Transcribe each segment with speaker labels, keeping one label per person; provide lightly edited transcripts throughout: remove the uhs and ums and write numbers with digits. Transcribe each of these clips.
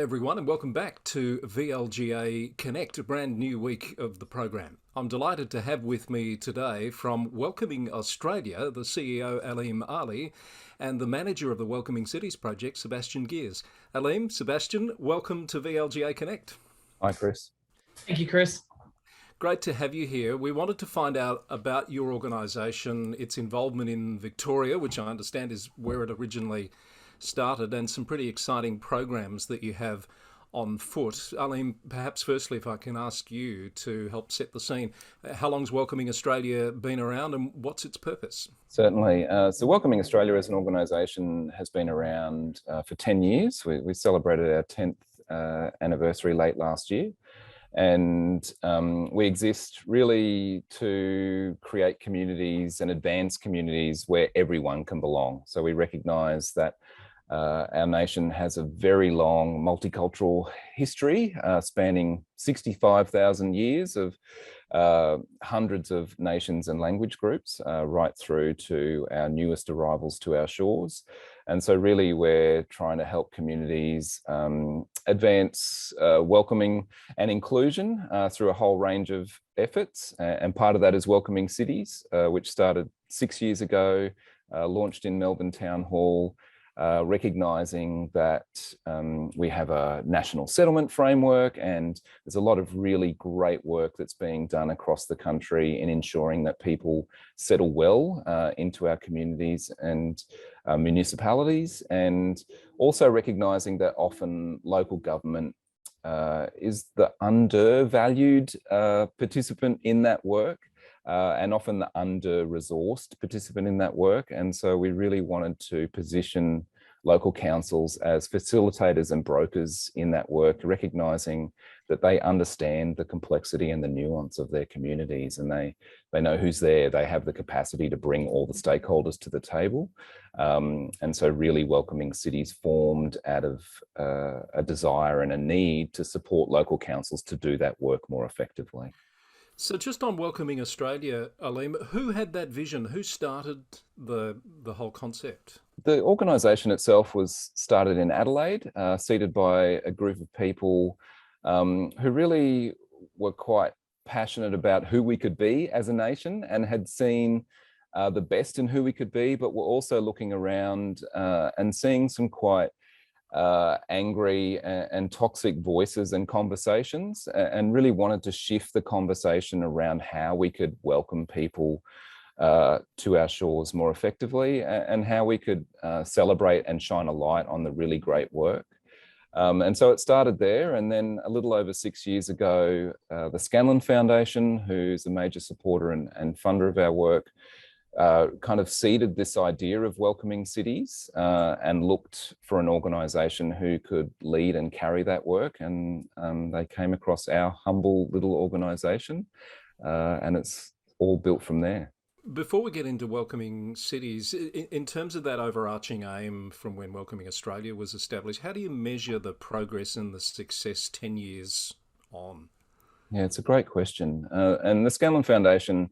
Speaker 1: everyone, and welcome back to VLGA Connect, a brand new week of the program. I'm delighted to have with me today from Welcoming Australia, the CEO Aleem Ali, and the manager of the Welcoming Cities project, Sebastian Geers. Aleem, Sebastian, welcome to VLGA Connect.
Speaker 2: Hi, Chris.
Speaker 3: Thank you, Chris.
Speaker 1: Great to have you here. We wanted to find out about your organisation, its involvement in Victoria, which I understand is where it originally started, and some pretty exciting programs that you have on foot. Aleem, perhaps firstly, if I can ask you to help set the scene. How long's Welcoming Australia been around and what's its purpose?
Speaker 2: Certainly. So Welcoming Australia as an organisation has been around for 10 years. We celebrated our 10th anniversary late last year. And we exist really to create communities and advance communities where everyone can belong. So we recognise that our nation has a very long multicultural history spanning 65,000 years of hundreds of nations and language groups right through to our newest arrivals to our shores. And so really we're trying to help communities advance welcoming and inclusion through a whole range of efforts. And part of that is Welcoming Cities, which started 6 years ago, launched in Melbourne Town Hall, recognising that we have a national settlement framework, and there's a lot of really great work that's being done across the country in ensuring that people settle well into our communities and municipalities, and also recognising that often local government is the undervalued participant in that work. And often the under-resourced participant in that work. And so we really wanted to position local councils as facilitators and brokers in that work, recognising that they understand the complexity and the nuance of their communities, and they know who's there. They have the capacity to bring all the stakeholders to the table. And so really Welcoming Cities formed out of a desire and a need to support local councils to do that work more effectively.
Speaker 1: So just on Welcoming Australia, Aleem, who had that vision? Who started the whole concept?
Speaker 2: The organisation itself was started in Adelaide, seeded by a group of people who really were quite passionate about who we could be as a nation and had seen the best in who we could be, but were also looking around and seeing some quite angry and toxic voices and conversations, and really wanted to shift the conversation around how we could welcome people to our shores more effectively, and how we could celebrate and shine a light on the really great work. And so it started there, and then a little over 6 years ago, the Scanlon Foundation, who's a major supporter and funder of our work, kind of seeded this idea of Welcoming Cities and looked for an organisation who could lead and carry that work. And they came across our humble little organisation, and it's all built from there.
Speaker 1: Before we get into Welcoming Cities, in terms of that overarching aim from when Welcoming Australia was established, how do you measure the progress and the success 10 years on?
Speaker 2: Yeah, it's a great question. And the Scanlon Foundation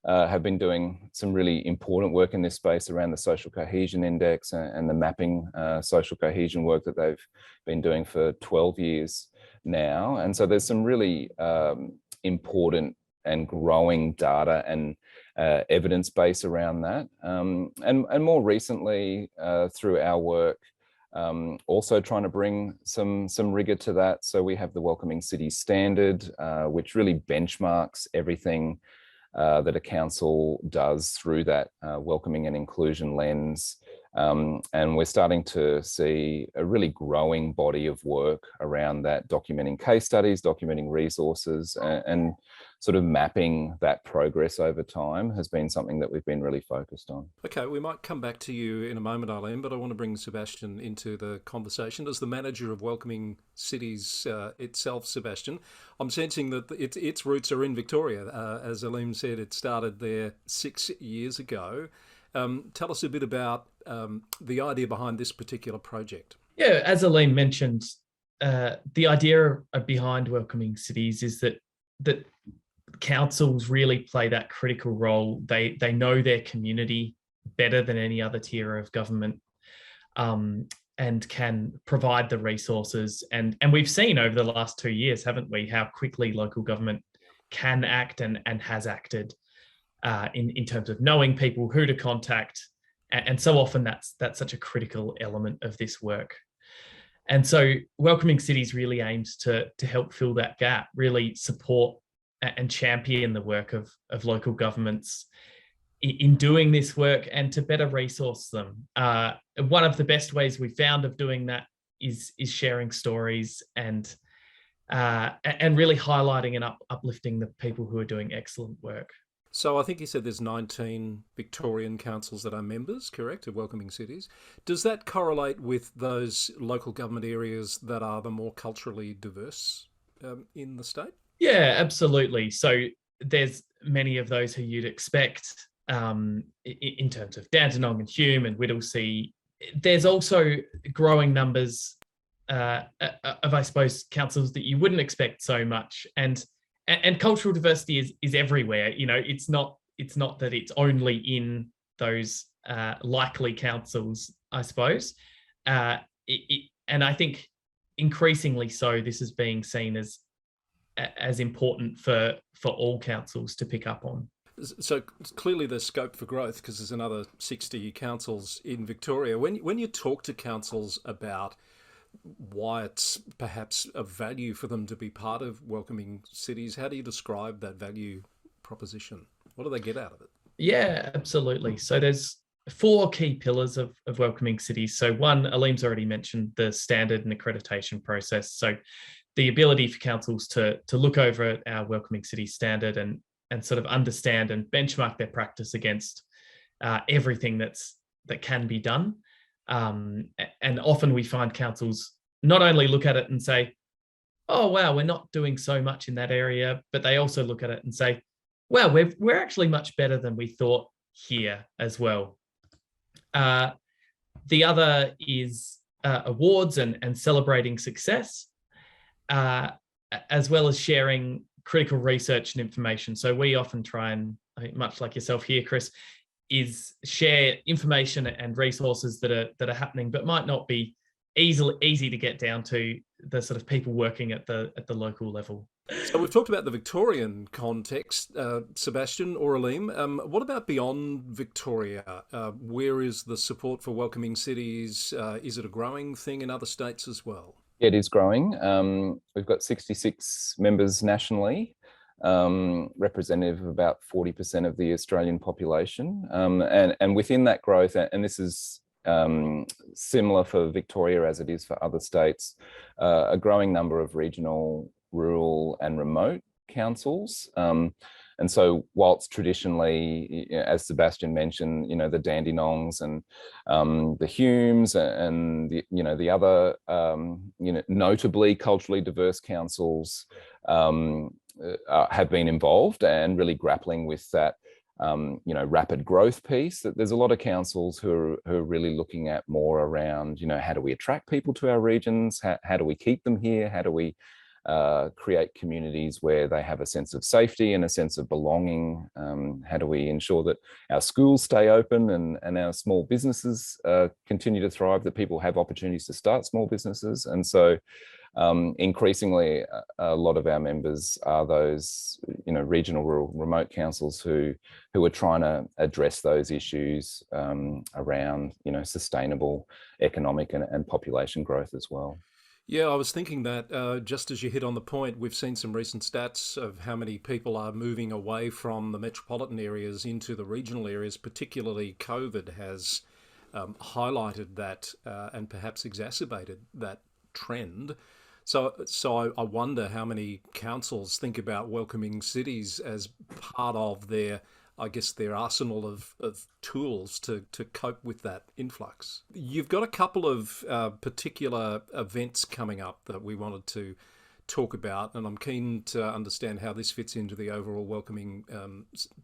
Speaker 2: have been doing some really important work in this space around the Social Cohesion Index and the mapping social cohesion work that they've been doing for 12 years now. And so there's some really important and growing data and evidence base around that. And more recently, through our work, also trying to bring some rigor to that. So we have the Welcoming Cities Standard, which really benchmarks everything that a council does through that welcoming and inclusion lens. And we're starting to see a really growing body of work around that, documenting case studies, documenting resources, and sort of mapping that progress over time has been something that we've been really focused on.
Speaker 1: Okay, we might come back to you in a moment, Aleem, but I want to bring Sebastian into the conversation. As the manager of Welcoming Cities itself, Sebastian, I'm sensing that its roots are in Victoria. As Aleem said, it started there 6 years ago. Tell us a bit about the idea behind this particular project.
Speaker 3: Yeah, as Aleem mentioned, the idea behind Welcoming Cities is that councils really play that critical role. They know their community better than any other tier of government. and can provide the resources. And we've seen over the last 2 years, haven't we, how quickly local government can act and has acted in terms of knowing people, who to contact. And so often that's such a critical element of this work. And so Welcoming Cities really aims to help fill that gap, really support and champion the work of local governments in doing this work and to better resource them. One of the best ways we found of doing that is sharing stories and really highlighting and uplifting the people who are doing excellent work.
Speaker 1: So I think you said there's 19 Victorian councils that are members, correct, of Welcoming Cities. Does that correlate with those local government areas that are the more culturally diverse in the state?
Speaker 3: Yeah, absolutely. So there's many of those who you'd expect in terms of Dandenong and Hume and Whittlesea. There's also growing numbers of, I suppose, councils that you wouldn't expect so much. And cultural diversity is everywhere. You know, it's not that it's only in those likely councils, I suppose. And I think increasingly so, this is being seen as important for all councils to pick up on.
Speaker 1: So clearly there's scope for growth because there's another 60 councils in Victoria. When you talk to councils about why it's perhaps of value for them to be part of Welcoming Cities, how do you describe that value proposition? What do they get out of it? Yeah,
Speaker 3: absolutely. So there's 4 key pillars of Welcoming Cities. So one, Aleem's already mentioned the standard and accreditation process. So the ability for councils to look over our Welcoming Cities standard and sort of understand and benchmark their practice against everything that can be done. And often we find councils not only look at it and say, oh, wow, we're not doing so much in that area, but they also look at it and say, wow, we're actually much better than we thought here as well. The other is awards and celebrating success, as well as sharing critical research and information. So we often try and, I think much like yourself here, Chris, is share information and resources that are happening, but might not be easy to get down to the sort of people working at the local level.
Speaker 1: So we've talked about the Victorian context, Sebastian or Aleem. What about beyond Victoria? Where is the support for Welcoming Cities? Is it a growing thing in other states as well?
Speaker 2: It is growing. We've got 66 members nationally, representative of about 40% of the Australian population. And within that growth, and this is similar for Victoria as it is for other states, a growing number of regional, rural and remote councils. And so whilst traditionally, as Sebastian mentioned, the Dandenongs and the Humes and the other, notably culturally diverse councils have been involved and really grappling with that, rapid growth piece. That there's a lot of councils who are really looking at more around, how do we attract people to our regions? How do we keep them here? How do we create communities where they have a sense of safety and a sense of belonging? How do we ensure that our schools stay open and our small businesses continue to thrive, that people have opportunities to start small businesses? And so increasingly, a lot of our members are those, regional, rural, remote councils who are trying to address those issues around, sustainable economic and population growth as well.
Speaker 1: Yeah, I was thinking that just as you hit on the point, we've seen some recent stats of how many people are moving away from the metropolitan areas into the regional areas. Particularly COVID has highlighted that and perhaps exacerbated that trend. So I wonder how many councils think about Welcoming Cities as part of their arsenal of tools to cope with that influx. You've got a couple of particular events coming up that we wanted to talk about, and I'm keen to understand how this fits into the overall Welcoming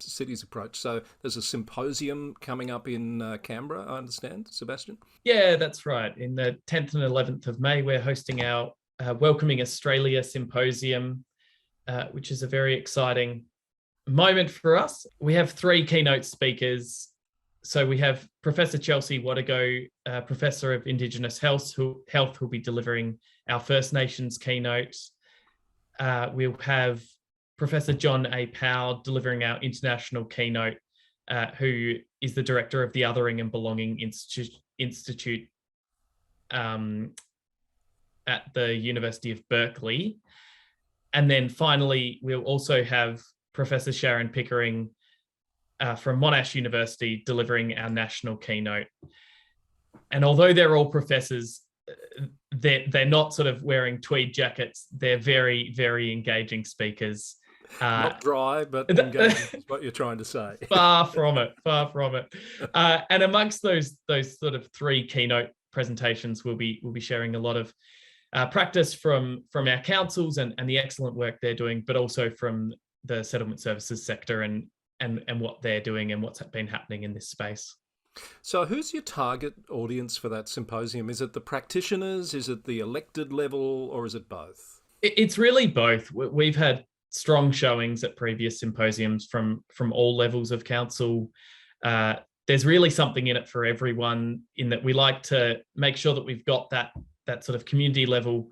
Speaker 1: Cities approach. So there's a symposium coming up in Canberra, I understand, Sebastian?
Speaker 3: Yeah, that's right. In the 10th and 11th of May, we're hosting our Welcoming Australia Symposium, which is a very exciting moment for us. We have 3 keynote speakers So we have Professor Chelsea Wadago, Professor of Indigenous Health, who'll be delivering our First Nations keynote. We'll have Professor John A. Powell delivering our international keynote, who is the director of the Othering and Belonging Institute at the University of Berkeley. And then finally, we'll also have Professor Sharon Pickering from Monash University delivering our national keynote. And although they're all professors, they're not sort of wearing tweed jackets. They're very, very engaging speakers.
Speaker 1: Not dry, but engaging is what you're trying to say.
Speaker 3: Far from it, far from it. And amongst those sort of three keynote presentations, we'll be sharing a lot of practice from our councils and the excellent work they're doing, but also from the settlement services sector and what they're doing and what's been happening in this space.
Speaker 1: So who's your target audience for that symposium? Is it the practitioners? Is it the elected level, or is it both?
Speaker 3: It's really both. We've had strong showings at previous symposiums from all levels of council. There's really something in it for everyone, in that we like to make sure that we've got that sort of community level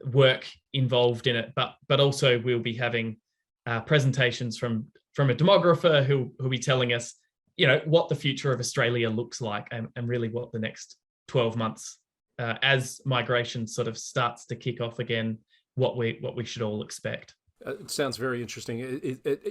Speaker 3: work involved in it, but also we'll be having presentations from a demographer who'll be telling us, what the future of Australia looks like, and really what the next 12 months, as migration sort of starts to kick off again, what we should all expect.
Speaker 1: It sounds very interesting.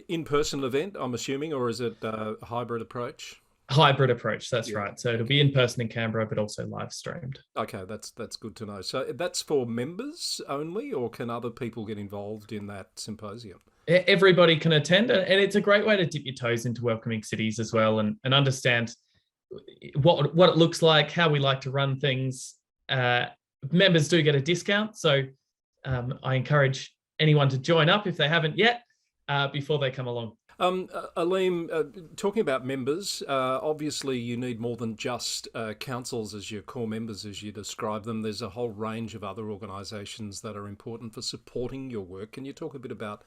Speaker 1: In-person event, I'm assuming, or is it a hybrid approach?
Speaker 3: Hybrid approach, that's right. So it'll be in person in Canberra, but also live streamed.
Speaker 1: Okay, that's good to know. So that's for members only, or can other people get involved in that symposium?
Speaker 3: Everybody can attend, and it's a great way to dip your toes into welcoming cities as well, and understand what it looks like, how we like to run things. Members do get a discount, so I encourage anyone to join up if they haven't yet, before they come along.
Speaker 1: Aleem, talking about members, obviously you need more than just councils as your core members, as you describe them. There's a whole range of other organisations that are important for supporting your work. Can you talk a bit about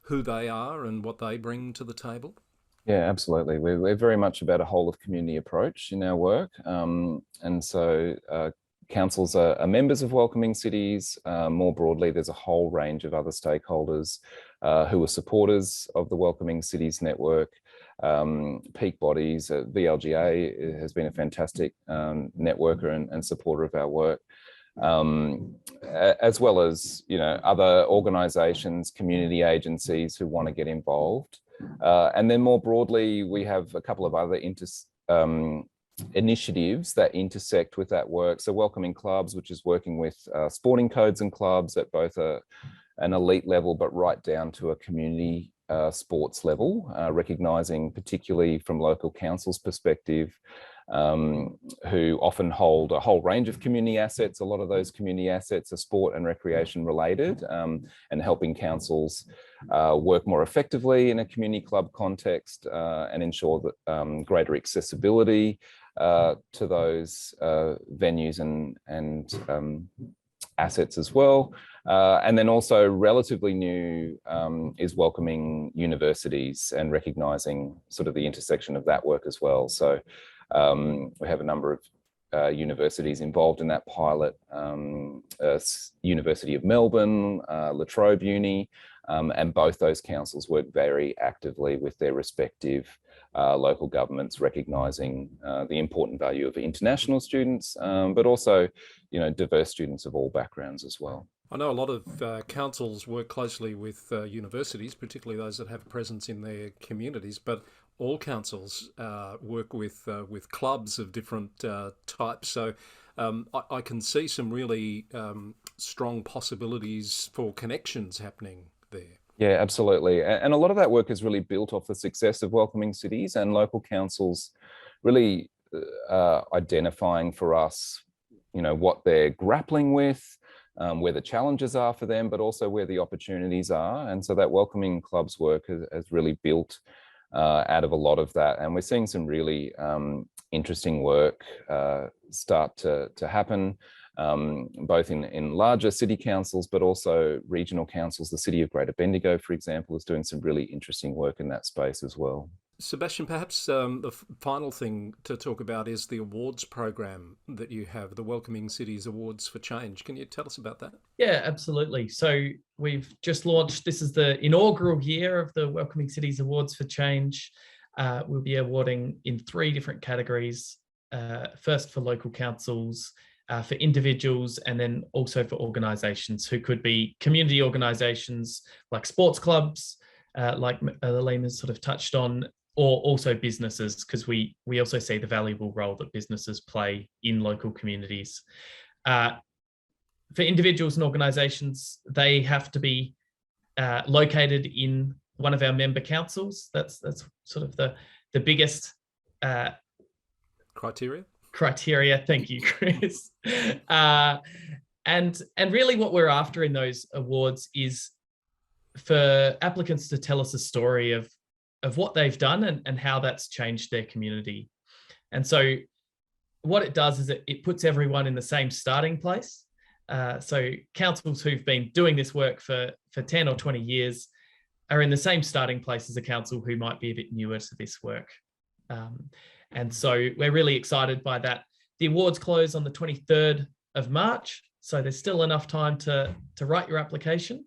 Speaker 1: who they are and what they bring to the table?
Speaker 2: Yeah, absolutely. We're very much about a whole of community approach in our work. And so councils are members of Welcoming Cities. More broadly, there's a whole range of other stakeholders who are supporters of the Welcoming Cities network. Peak bodies, VLGA has been a fantastic networker and supporter of our work. As well as other organisations, community agencies who want to get involved. And then more broadly, we have a couple of other initiatives that intersect with that work. So Welcoming Clubs, which is working with sporting codes and clubs at both an elite level, but right down to a community sports level, recognising particularly from local councils' perspective, who often hold a whole range of community assets. A lot of those community assets are sport and recreation related, and helping councils work more effectively in a community club context and ensure that greater accessibility to those venues and assets as well. And then also relatively new is welcoming universities and recognising sort of the intersection of that work as well. So we have a number of universities involved in that pilot, University of Melbourne, La Trobe Uni, and both those councils work very actively with their respective local governments, recognising the important value of international students, but also, diverse students of all backgrounds as well.
Speaker 1: I know a lot of councils work closely with universities, particularly those that have a presence in their communities, but all councils work with clubs of different types. So I can see some really strong possibilities for connections happening there.
Speaker 2: Yeah, absolutely. And a lot of that work is really built off the success of Welcoming Cities and local councils really identifying for us, what they're grappling with, where the challenges are for them, but also where the opportunities are. And so that Welcoming Clubs work has really built out of a lot of that. And we're seeing some really interesting work start to happen, both in larger city councils, but also regional councils. The city of Greater Bendigo, for example, is doing some really interesting work in that space as well.
Speaker 1: Sebastian, perhaps the final thing to talk about is the awards program that you have, the Welcoming Cities Awards for Change. Can you tell us about that?
Speaker 3: Yeah, absolutely. So we've just launched, this is the inaugural year of the Welcoming Cities Awards for Change. We'll be awarding in 3 different categories. First for local councils, for individuals, and then also for organisations who could be community organisations like sports clubs, like Aleem has sort of touched on, or also businesses, because we also see the valuable role that businesses play in local communities. For individuals and organisations, they have to be located in one of our member councils. That's sort of the biggest criteria. Thank you, Chris. And really what we're after in those awards is for applicants to tell us a story of what they've done and how that's changed their community. And so what it does is it puts everyone in the same starting place. So councils who've been doing this work for 10 or 20 years are in the same starting place as a council who might be a bit newer to this work. And so we're really excited by that. The awards close on the 23rd of March. So there's still enough time to write your application.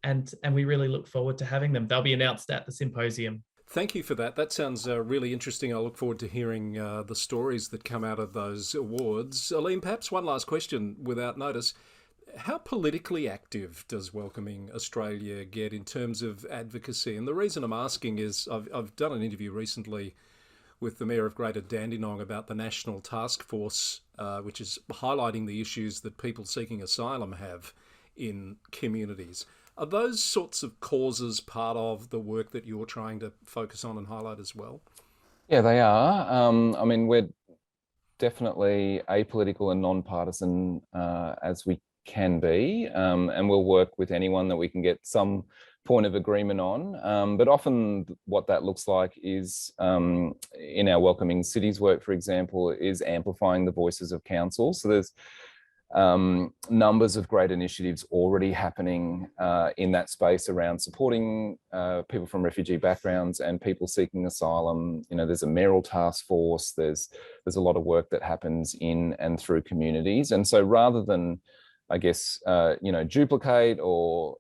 Speaker 3: And we really look forward to having them. They'll be announced at the symposium.
Speaker 1: Thank you for that. That sounds really interesting. I look forward to hearing the stories that come out of those awards. Aleem, perhaps one last question without notice. How politically active does Welcoming Australia get in terms of advocacy? And the reason I'm asking is I've done an interview recently with the Mayor of Greater Dandenong about the National Task Force, which is highlighting the issues that people seeking asylum have in communities. Are those sorts of causes part of the work that you're trying to focus on and highlight as well?
Speaker 2: Yeah, they are. I mean, we're definitely apolitical and non-partisan as we can be, and we'll work with anyone that we can get some point of agreement on. But often what that looks like is, in our Welcoming Cities work, for example, is amplifying the voices of council. So there's numbers of great initiatives already happening in that space around supporting people from refugee backgrounds and people seeking asylum. You know, there's a mayoral task force. There's a lot of work that happens in and through communities. And so rather than, I guess, duplicate or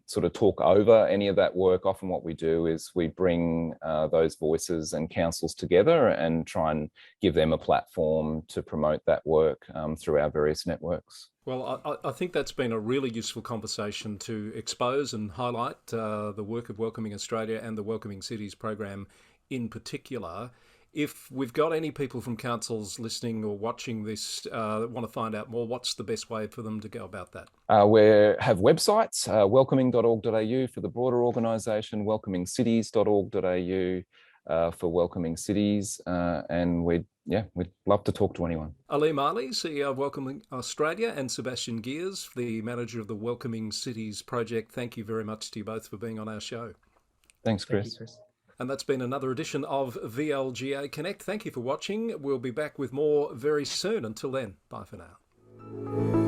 Speaker 2: sort of talk over any of that work, often what we do is we bring those voices and councils together and try and give them a platform to promote that work through our various networks.
Speaker 1: Well, I think that's been a really useful conversation to expose and highlight the work of Welcoming Australia and the Welcoming Cities program in particular. If we've got any people from councils listening or watching this that want to find out more, what's the best way for them to go about that?
Speaker 2: We have websites, welcoming.org.au for the broader organisation, welcomingcities.org.au for Welcoming Cities, and we'd love to talk to anyone.
Speaker 1: Aleem Ali, CEO of Welcoming Australia, and Sebastian Geers, the manager of the Welcoming Cities project. Thank you very much to you both for being on our show.
Speaker 2: Thanks, Chris.
Speaker 3: Thank you, Chris.
Speaker 1: And that's been another edition of VLGA Connect. Thank you for watching. We'll be back with more very soon. Until then, bye for now.